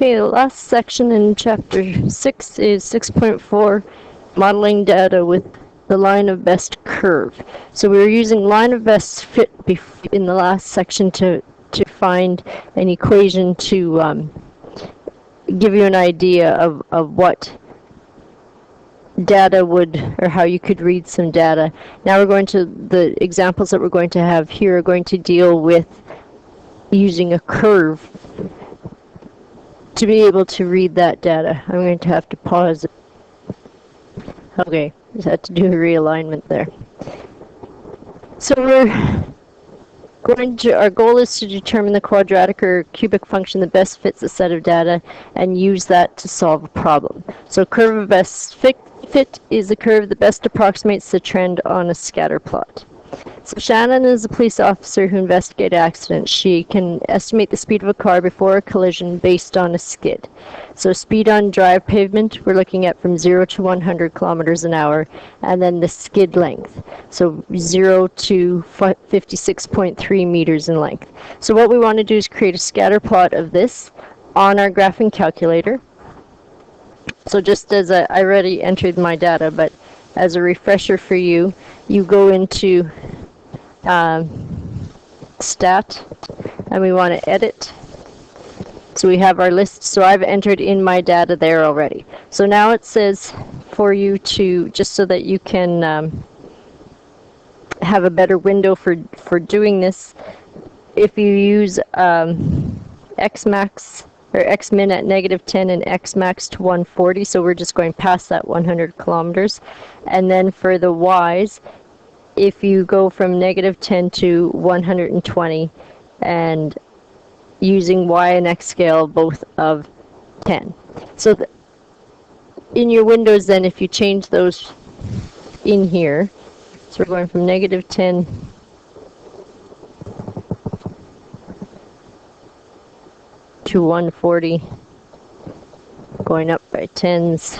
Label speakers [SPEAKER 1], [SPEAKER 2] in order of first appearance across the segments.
[SPEAKER 1] Okay, the last section in chapter 6 is 6.4, modeling data with the line of best curve. So we were using line of best fit in the last section to find an equation to give you an idea of what data would, or how you could read some data. Now we're going to, the examples that we're going to have here are going to deal with using a curve to be able to read that data. I'm going to have to pause. Okay, just had to do a realignment there. So our goal is to determine the quadratic or cubic function that best fits a set of data and use that to solve a problem. So curve of best fit is the curve that best approximates the trend on a scatter plot. So Shannon is a police officer who investigates accidents. She can estimate the speed of a car before a collision based on a skid. So speed on dry pavement, we're looking at from 0 to 100 kilometers an hour, and then the skid length. So 0 to 56.3 meters in length. So what we want to do is create a scatter plot of this on our graphing calculator. So just as I already entered my data, but as a refresher for you, you go into stat, and we want to edit. So we have our list. So I've entered in my data there already. So now it says for you to, just so that you can have a better window for doing this, if you use Xmax or Xmin at -10 and Xmax to 140, so we're just going past that 100 kilometers. And then for the Ys, if you go from -10 to 120 and using Y and X scale both of 10. So in your windows then, if you change those in here, so we're going from -10 to 140, going up by tens.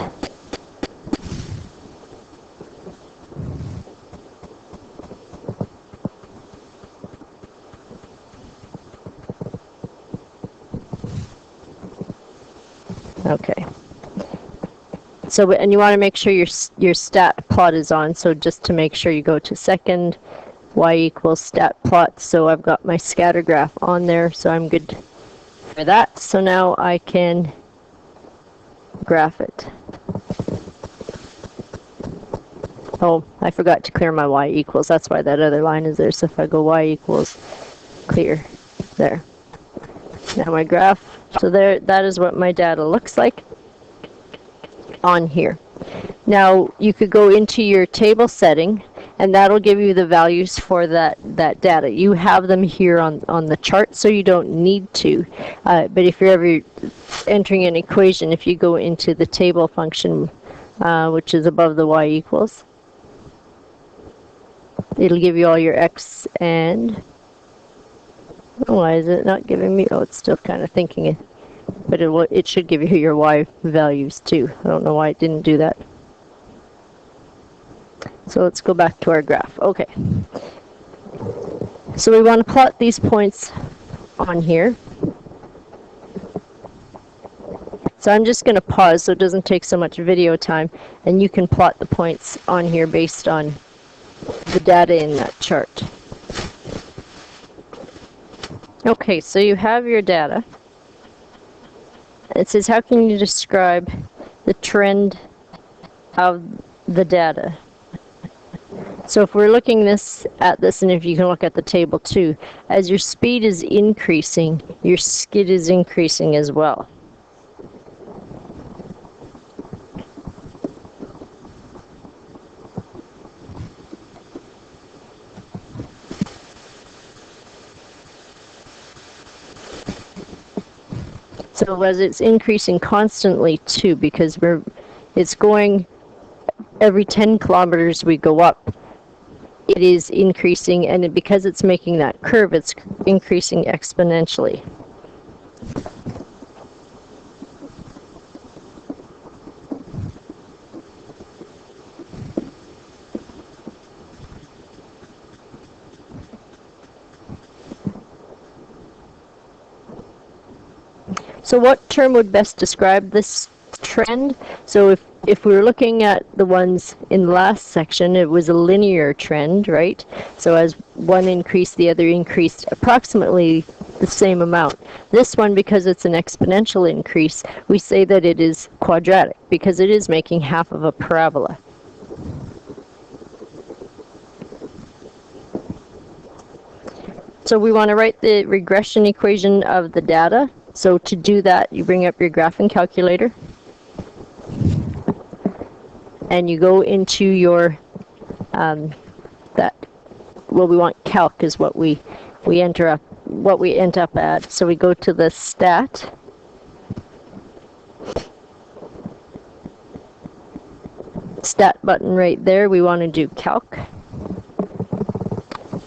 [SPEAKER 1] Okay. So, and you want to make sure your stat plot is on. So just to make sure you go to second, Y equals stat plot. So I've got my scatter graph on there. So I'm good for that. So now I can graph it. Oh, I forgot to clear my Y equals. That's why that other line is there. So if I go Y equals clear, there. Now my graph. So there, that is what my data looks like on here. Now you could go into your table setting, and that'll give you the values for that data. You have them here on the chart, so you don't need to. But if you're ever entering an equation, if you go into the table function, which is above the Y equals, it'll give you all your X and... Why is it not giving me? Oh, it's still kind of thinking it. But it should give you your Y values too. I don't know why it didn't do that. So let's go back to our graph. Okay. So we want to plot these points on here. So I'm just going to pause so it doesn't take so much video time, and you can plot the points on here based on the data in that chart. Okay, so you have your data. It says, how can you describe the trend of the data? So if we're looking at this, and if you can look at the table too, as your speed is increasing, your skid is increasing as well. So as it's increasing constantly too, because it's going every 10 kilometers we go up, it is increasing, and because it's making that curve, it's increasing exponentially. So what term would best describe this trend? So if we were looking at the ones in the last section, it was a linear trend, right? So as one increased, the other increased approximately the same amount. This one, because it's an exponential increase, we say that it is quadratic because it is making half of a parabola. So we want to write the regression equation of the data. So to do that, you bring up your graphing calculator and you go into your we want calc is what we end up at. So we go to the stat button right there. We want to do calc,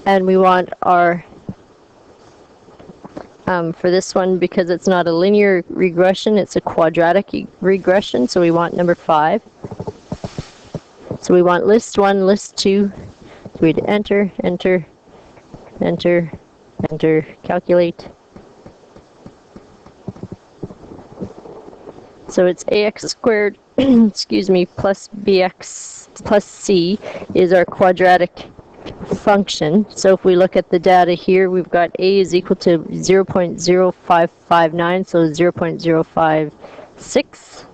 [SPEAKER 1] and we want our for this one, because it's not a linear regression, it's a quadratic regression, so we want number 5. So we want list 1, list 2. So we'd enter, enter, enter, enter, calculate. So it's ax squared, excuse me, plus bx plus c is our quadratic function. So if we look at the data here, we've got a is equal to 0.0559, so 0.056.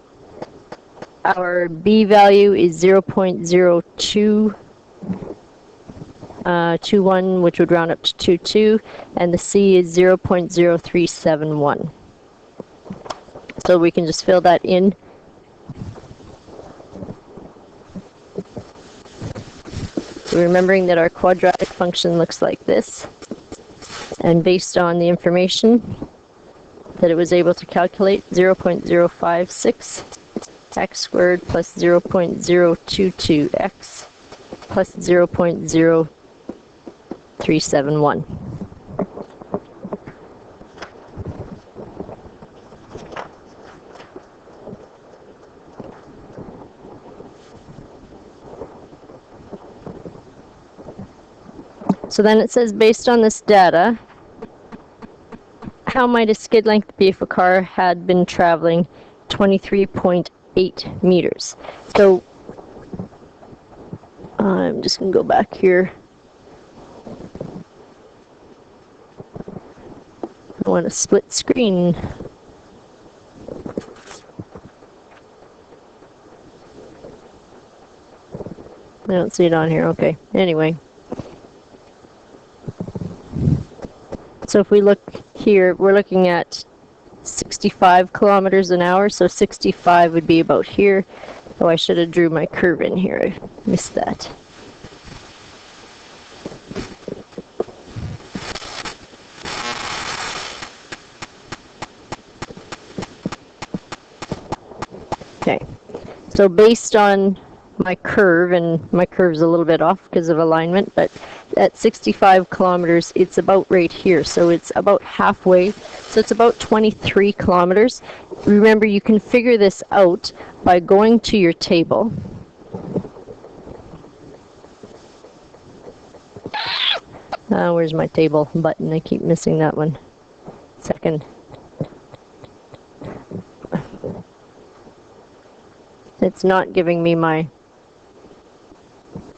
[SPEAKER 1] Our b value is 0.0221, which would round up to 22, and the c is 0.0371. So we can just fill that in. So remembering that our quadratic function looks like this, and based on the information that it was able to calculate, 0.056 x squared plus 0.022x plus 0.0371. So then it says, based on this data, how might a skid length be if a car had been traveling 23.8 meters? So I'm just going to go back here. I want to split screen. I don't see it on here. Okay. Anyway. So if we look here, we're looking at 65 kilometers an hour. So 65 would be about here. Oh, I should have drew my curve in here. I missed that. Okay. So based on my curve, and my curve's a little bit off because of alignment, but at 65 kilometers, it's about right here. So it's about halfway. So it's about 23 kilometers. Remember, you can figure this out by going to your table. Where's my table button? I keep missing that one. Second. It's not giving me my...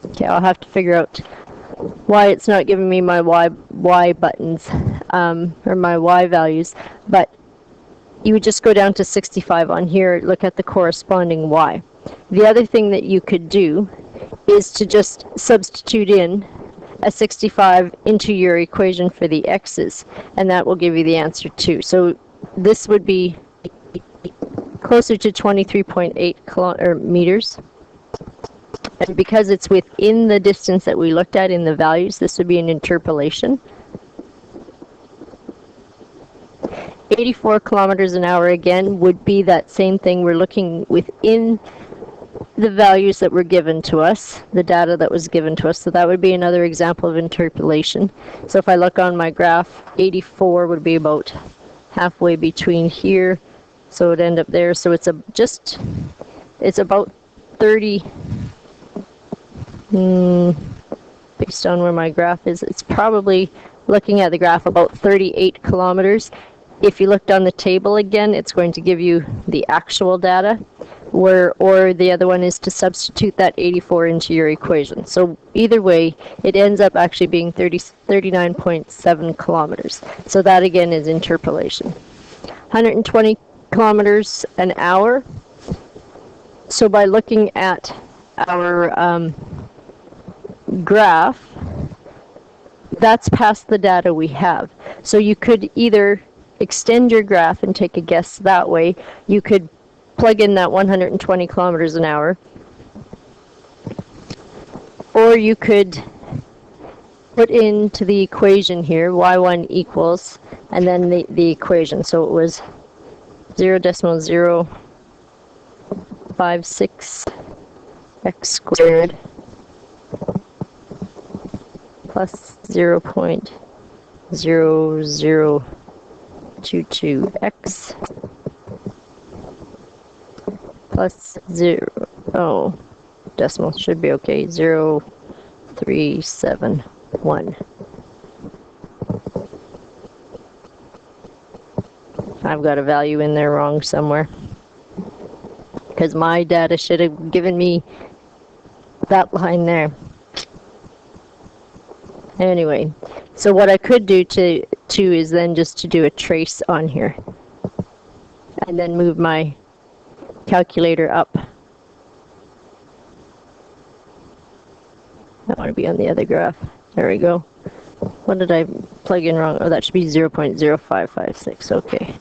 [SPEAKER 1] Okay, I'll have to figure out why it's not giving me my Y buttons, or my Y values, but you would just go down to 65 on here, look at the corresponding Y. The other thing that you could do is to just substitute in a 65 into your equation for the X's, and that will give you the answer too. So this would be closer to 23.8 meters. And because it's within the distance that we looked at in the values, this would be an interpolation. 84 kilometers an hour, again, would be that same thing. We're looking within the values that were given to us, the data that was given to us. So that would be another example of interpolation. So if I look on my graph, 84 would be about halfway between here. So it would end up there. So it's about 30, based on where my graph is, it's probably, looking at the graph, about 38 kilometers. if you looked on the table again, it's going to give you the actual data, or the other one is to substitute that 84 into your equation. So either way, it ends up actually being 39.7 kilometers. So that again is interpolation. 120 kilometers an hour. So by looking at our graph, that's past the data we have. So you could either extend your graph and take a guess that way. You could plug in that 120 kilometers an hour, or you could put into the equation here y1 equals, and then the equation. So it was 0.056 x squared plus 0.0022x plus 0, decimal should be okay, 0.371. I've got a value in there wrong somewhere, because my data should have given me that line there. Anyway, so what I could do to is then just to do a trace on here, and then move my calculator up. I want to be on the other graph. There we go. What did I plug in wrong? Oh, that should be 0.0556. Okay.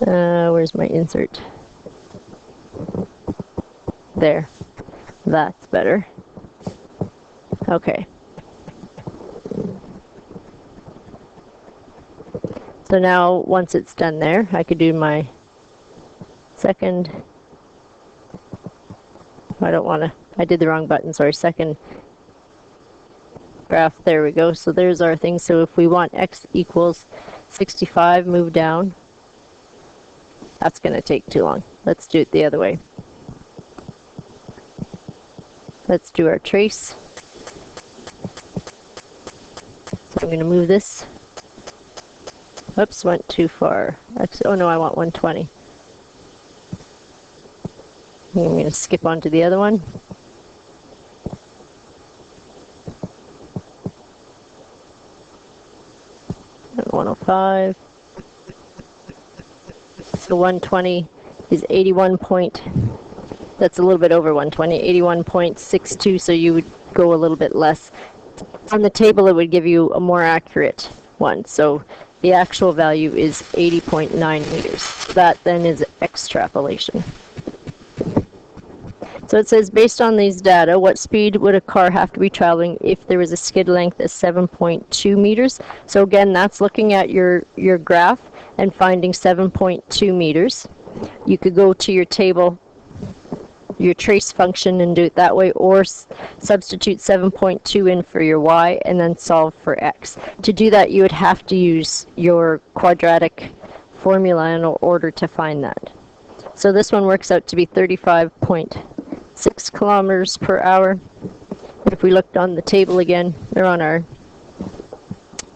[SPEAKER 1] Where's my insert? There. That's better. Okay. So now, once it's done there, I could do my second. I don't want to. I did the wrong button, sorry. Second graph. There we go. So there's our thing. So if we want x equals 65, move down. That's going to take too long. Let's do it the other way. Let's do our trace. So I'm going to move this. Oops, went too far. Actually, oh no, I want 120. I'm going to skip on to the other one. And 105. So 120 is 81 point. That's a little bit over 120, 81.62, so you would go a little bit less. On the table, it would give you a more accurate one. So the actual value is 80.9 meters. That then is extrapolation. So it says, based on these data, what speed would a car have to be traveling if there was a skid length of 7.2 meters? So again, that's looking at your graph and finding 7.2 meters. You could go to your table, your trace function, and do it that way, or substitute 7.2 in for your y and then solve for x. To do that, you would have to use your quadratic formula in order to find that. So this one works out to be 35.6 kilometers per hour. If we looked on the table again, they're on our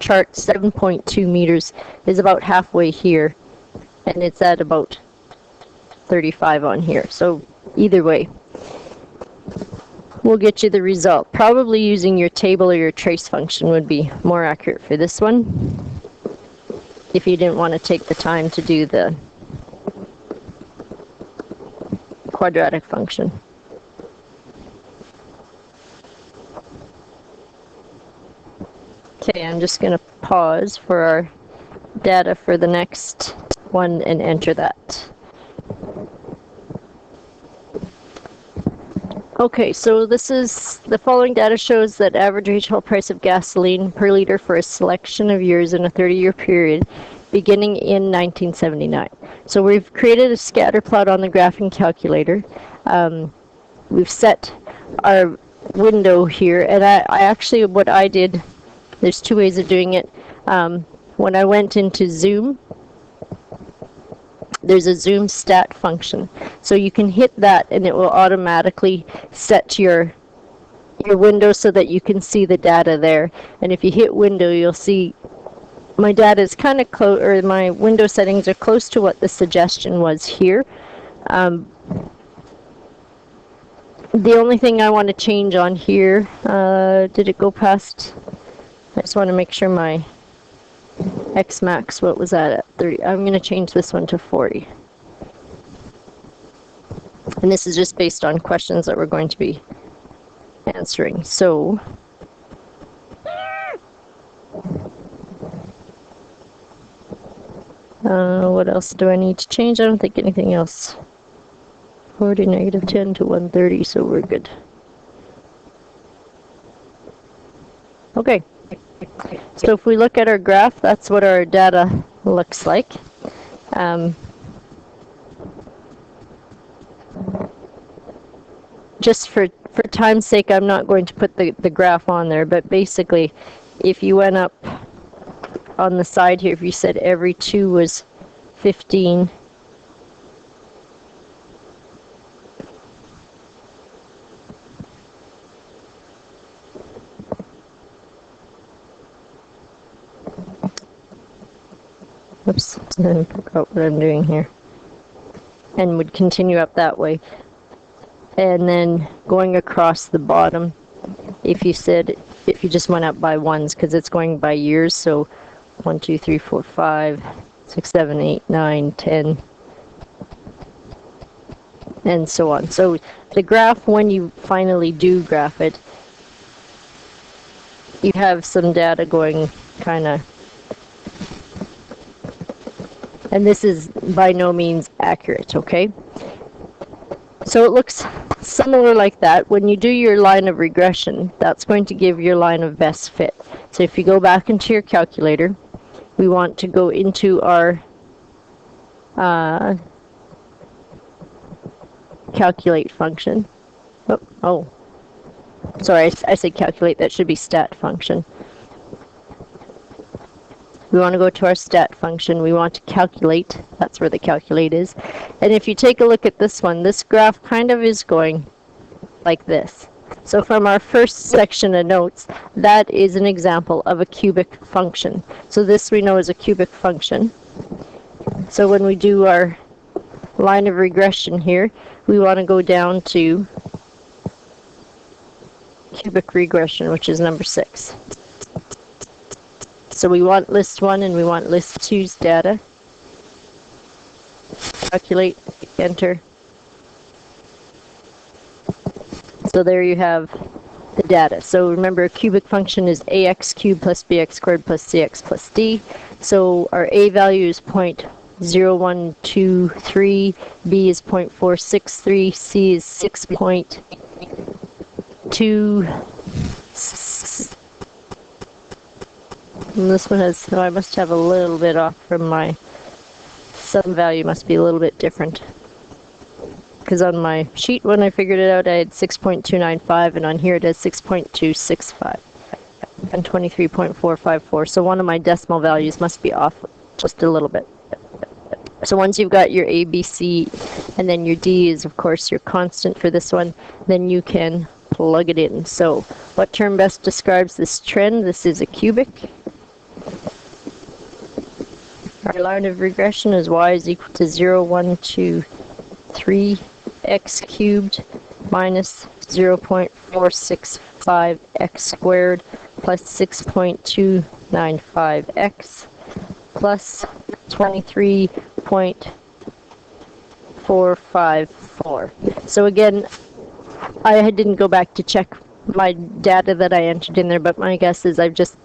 [SPEAKER 1] chart, 7.2 meters is about halfway here, and it's at about 35 on here. So either way, we'll get you the result. Probably using your table or your trace function would be more accurate for this one, if you didn't want to take the time to do the quadratic function. Okay, I'm just going to pause for our data for the next one and enter that. Okay, so this is, the following data shows that average retail price of gasoline per liter for a selection of years in a 30-year period beginning in 1979. So we've created a scatter plot on the graphing calculator. We've set our window here, and I actually, what I did, there's two ways of doing it. When I went into Zoom, there's a zoom stat function. So you can hit that and it will automatically set your your window so that you can see the data there. And if you hit window, you'll see my data is kind of close, or my window settings are close to what the suggestion was here. The only thing I want to change on here, did it go past? I just want to make sure my X max, what was that at 30? I'm going to change this one to 40. And this is just based on questions that we're going to be answering. So, what else do I need to change? I don't think anything else. 40, -10 to 130, so we're good. Okay. So if we look at our graph, that's what our data looks like. Just for time's sake, I'm not going to put the graph on there, but basically, if you went up on the side here, if you said every 2 was 15, oops, I forgot what I'm doing here, and would continue up that way. And then going across the bottom, if you just went up by ones, because it's going by years, so 1, 2, 3, 4, 5, 6, 7, 8, 9, 10, and so on. So the graph, when you finally do graph it, you have some data going kind of, and this is by no means accurate, okay? So it looks similar like that. When you do your line of regression, that's going to give your line of best fit. So if you go back into your calculator, we want to go into our calculate function. Sorry, I said calculate, that should be stat function. We want to go to our stat function. We want to calculate. That's where the calculate is. And if you take a look at this one, this graph kind of is going like this. So from our first section of notes, that is an example of a cubic function. So this we know is a cubic function. So when we do our line of regression here, we want to go down to cubic regression, which is number 6. So we want list 1 and we want list 2's data. Calculate, enter. So there you have the data. So remember, a cubic function is ax cubed plus bx squared plus cx plus d. So our a value is 0.0123, b is 0.463, c is 6.2. And this one has, I must have a little bit off from my, some value must be a little bit different. Because on my sheet when I figured it out, I had 6.295, and on here it has 6.265 and 23.454. So one of my decimal values must be off just a little bit. So once you've got your A, B, C, and then your D is of course your constant for this one, then you can plug it in. So what term best describes this trend? This is a cubic. Our line of regression is y is equal to 0.123 x cubed minus 0.465 x squared plus 6.295 x plus 23.454. So again, I didn't go back to check my data that I entered in there, but my guess is I've just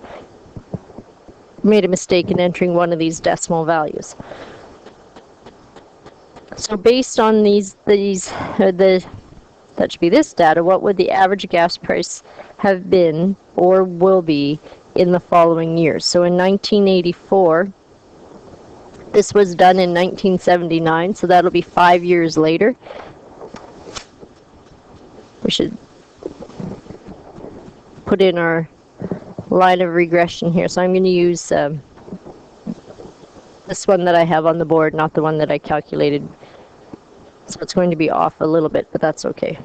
[SPEAKER 1] made a mistake in entering one of these decimal values. So based on that should be this data, what would the average gas price have been or will be in the following years? So in 1984, this was done in 1979, so that'll be 5 years later. We should put in our line of regression here. So I'm going to use this one that I have on the board, not the one that I calculated. So it's going to be off a little bit, but that's okay.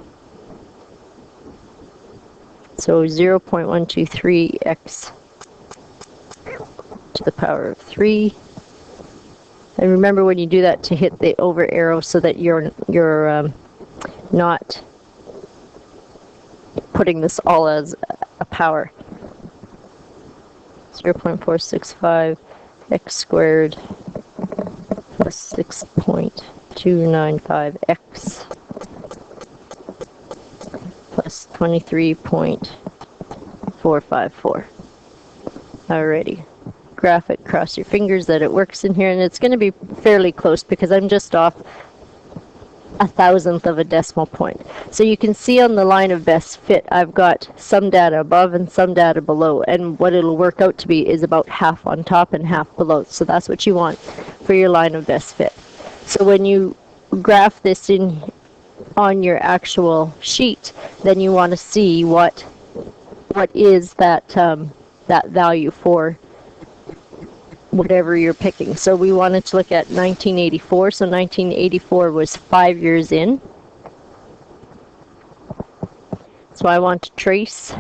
[SPEAKER 1] So 0.123x to the power of 3. And remember when you do that to hit the over arrow so that you're not putting this all as a power. 0.465 x squared plus 6.295x plus 23.454. Alrighty. Graph it, cross your fingers that it works in here, and it's going to be fairly close because I'm just off 1/1000th of a decimal point. So you can see on the line of best fit, I've got some data above and some data below, and what it'll work out to be is about half on top and half below. So that's what you want for your line of best fit. So when you graph this in on your actual sheet, then you want to see what is that that value for whatever you're picking. So we wanted to look at 1984. So 1984 was 5 years in. So I want to trace,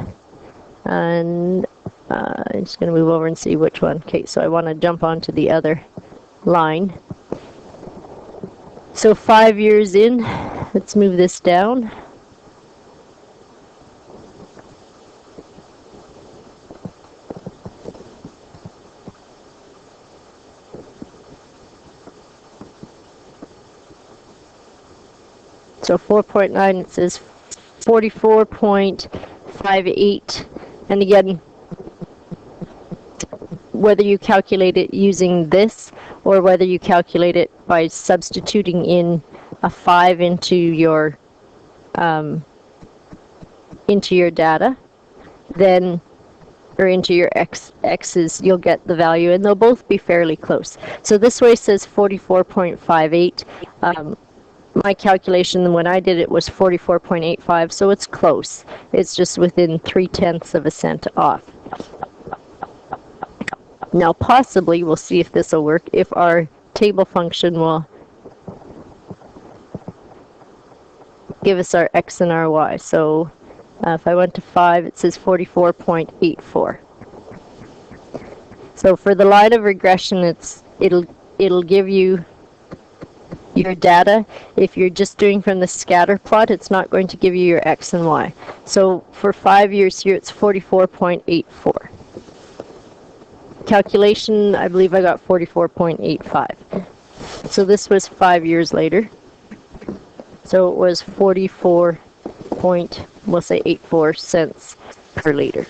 [SPEAKER 1] and I'm just going to move over and see which one. Okay, so I want to jump onto the other line. So 5 years in, let's move this down. So 4.9, it says 44.58. And again, whether you calculate it using this or whether you calculate it by substituting in a 5 into your data, then or into your x's, you'll get the value, and they'll both be fairly close. So this way says 44.58. My calculation when I did it was 44.85, so it's close. It's just within 0.3 of a cent off. Now possibly, we'll see if this will work, if our table function will give us our x and our y. So if I went to 5, it says 44.84. So for the line of regression, it'll give you your data. If you're just doing from the scatter plot, it's not going to give you your x and y. So for 5 years here, it's 44.84. Calculation, I believe I got 44.85. So this was 5 years later. So it was 44.84 cents per liter.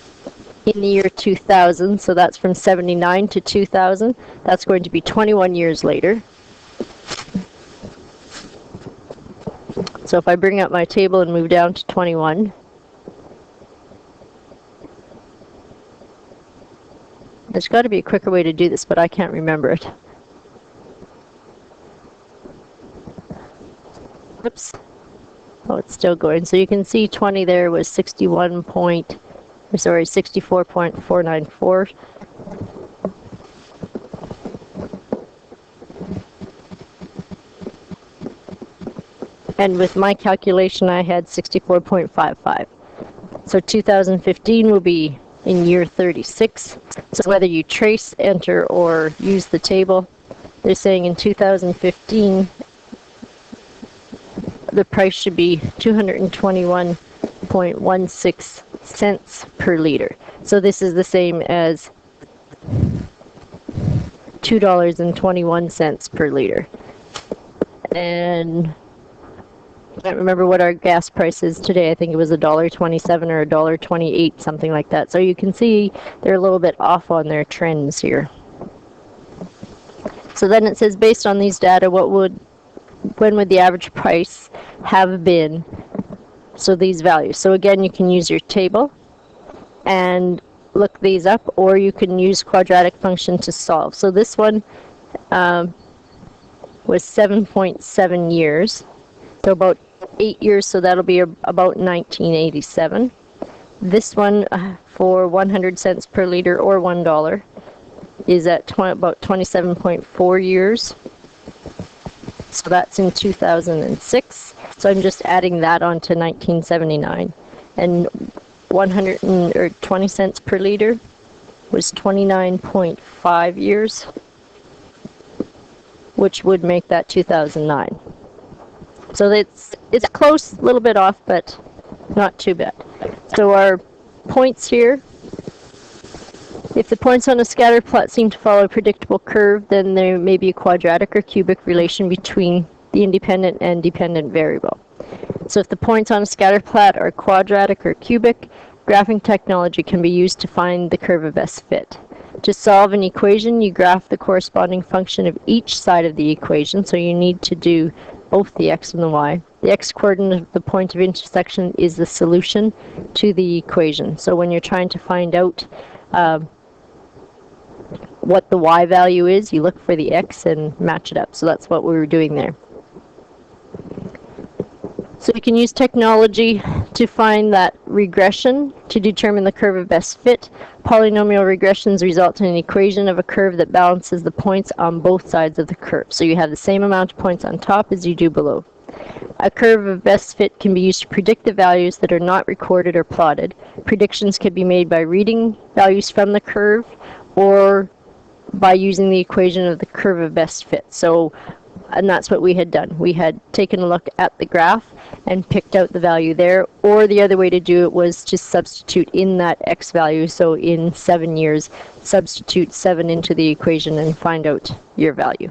[SPEAKER 1] In the year 2000, so that's from 79 to 2000, that's going to be 21 years later. So if I bring up my table and move down to 21, there's got to be a quicker way to do this, but I can't remember it. Oops. Oh, it's still going. So you can see 20 there was 64.494. And with my calculation, I had 64.55. So 2015 will be in year 36. So whether you trace, enter, or use the table, they're saying in 2015, the price should be 221.16 cents per liter. So this is the same as $2.21 per liter. And I can't remember what our gas price is today. I think it was $1.27 or $1.28, something like that. So you can see they're a little bit off on their trends here. So then it says, based on these data, when would the average price have been? So these values. So again, you can use your table and look these up, or you can use quadratic function to solve. So this one was 7.7 years. So about 8 years, so that'll be about 1987. This one for 100 cents per liter or $1 is at about 27.4 years. So that's in 2006. So I'm just adding that on to 1979. And 20 cents per liter was 29.5 years, which would make that 2009. So it's close, a little bit off, but not too bad. So our points here, if the points on a scatter plot seem to follow a predictable curve, then there may be a quadratic or cubic relation between the independent and dependent variable. So if the points on a scatter plot are quadratic or cubic, graphing technology can be used to find the curve of best fit. To solve an equation, you graph the corresponding function of each side of the equation, so you need to do both the x and the y. The x-coordinate of the point of intersection is the solution to the equation. So when you're trying to find out what the y value is, you look for the x and match it up. So that's what we were doing there. So we can use technology to find that regression to determine the curve of best fit. Polynomial regressions result in an equation of a curve that balances the points on both sides of the curve. So you have the same amount of points on top as you do below. A curve of best fit can be used to predict the values that are not recorded or plotted. Predictions can be made by reading values from the curve or by using the equation of the curve of best fit. And that's what we had done. We had taken a look at the graph and picked out the value there, or the other way to do it was to substitute in that x value. So in 7 years, substitute 7 into the equation and find out your value.